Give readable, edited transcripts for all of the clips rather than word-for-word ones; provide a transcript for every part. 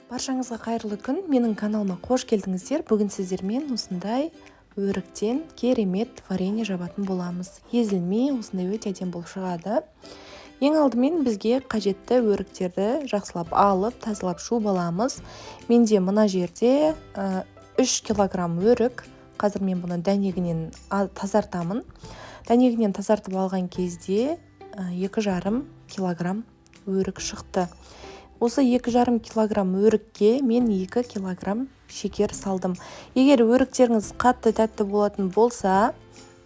Баршаңызға қайырлы күн. Менің каналыма қош келдіңіздер. Бүгін сіздермен осындай өріктен керемет варенье жабатын боламыз. Езілмей осындай өте әдемі болып шығады. Ең алдымен бізге қажетті өріктерді жақсылап алып, тазалап жуып аламыз. Менде мына жерде 3 килограмм өрік. Қазір мен бұны дәнегінен тазартамын. Дәнегінен тазартып алған кезде 2,5 килограмм өрік шықты. Осы 2,5 килограмм өрікке мен 2 килограмм шекер салдым. Егер өріктеріңіз қатты тәтті болатын болса,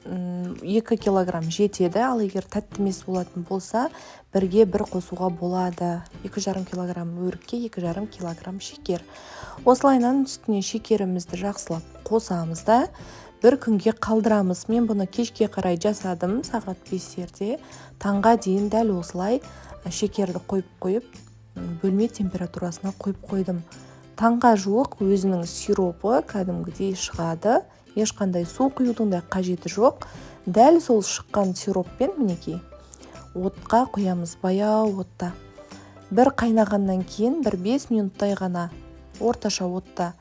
2 килограмм жетеді, ал егер тәтті емес болатын болса, бірге бір қосуға болады. 2,5 килограмм өрікке 2,5 килограмм шекер. Осылайынан үстіне шекерімізді жақсылап қосамыз да, бір күнге қалдырамыз. Мен бұны кешке қарай жасадым, сағат 5-терде. Таңға дейін дәл осылай шекерді қойып, бөлме температурасына қойып қойдым. Таңға жуық өзінің сиропы кәдімгідей шығады. Ешқандай су құюдың да қажеті жоқ. Дәл сол шыққан сироппен мінекей отқа қоямыз, баяу отта. Бір қайнағаннан кейін 5 минуттай ғана орташа отта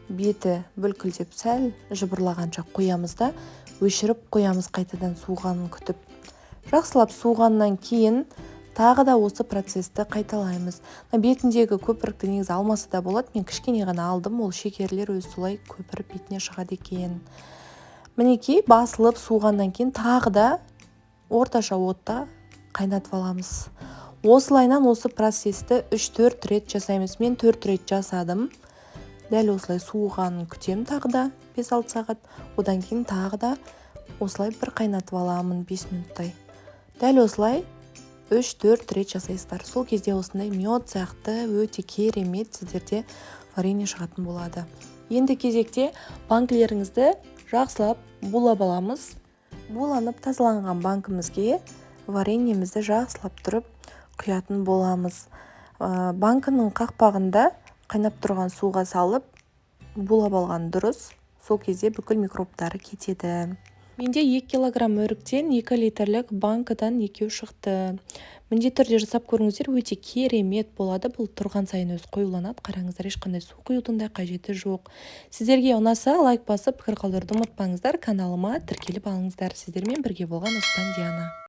беті бүлкілдеп сәл жыбырлағанша қоямыз да өшіріп қоямыз, қайтадан суығанын күтіп. Жақсылап суығаннан кейін тағы да осы процесті қайталаймыз. Бетіндегі көпірікті негізі алмаса да болады. Мен кішкене ғана алдым, ол шекерлер өз солай көпіріп бетіне шығады екен. Мінекей басылып суығаннан кейін тағы да орташа отта қайнатып аламыз. Осылайынан осы процесті 3-4 рет жасаймыз. Мен 4 рет жасадым. Дәл осылай суығанын күтем тағы да 5-6 сағат. Одан кейін тағы да осылай бір қайнатып аламын 5 минуттай. Дәл осылай 3-4 рет жасайсыздар. Сол кезде осындай мед сияқты өте керемет сіздерде варенье шығатын болады. Енді кезекте банкілеріңізді жақсылап булап аламыз. Буланып тазаланған банкімізге вареньемізді жақсылап тұрып құятын боламыз. Банкының қақпағында қайнап тұрған суға салып булап алған дұрыс. Сол кезде бүкіл микробтары кетеді. Менде 2 килограмм өріктен 2 литрлік банкадан 2 шықты. Міндетті түрде жасап көріңіздер, өте керемет болады. Бұл тұрған сайын өз қоюланады. Қараңыздар, ешқандай су құюдың да қажеті жоқ. Сіздерге ұнаса, лайк басып, пікір қалдыруды ұмытпаңыздар. Каналыма тіркеліп алыңыздар. Сіздермен бірге болған Оспан Диана.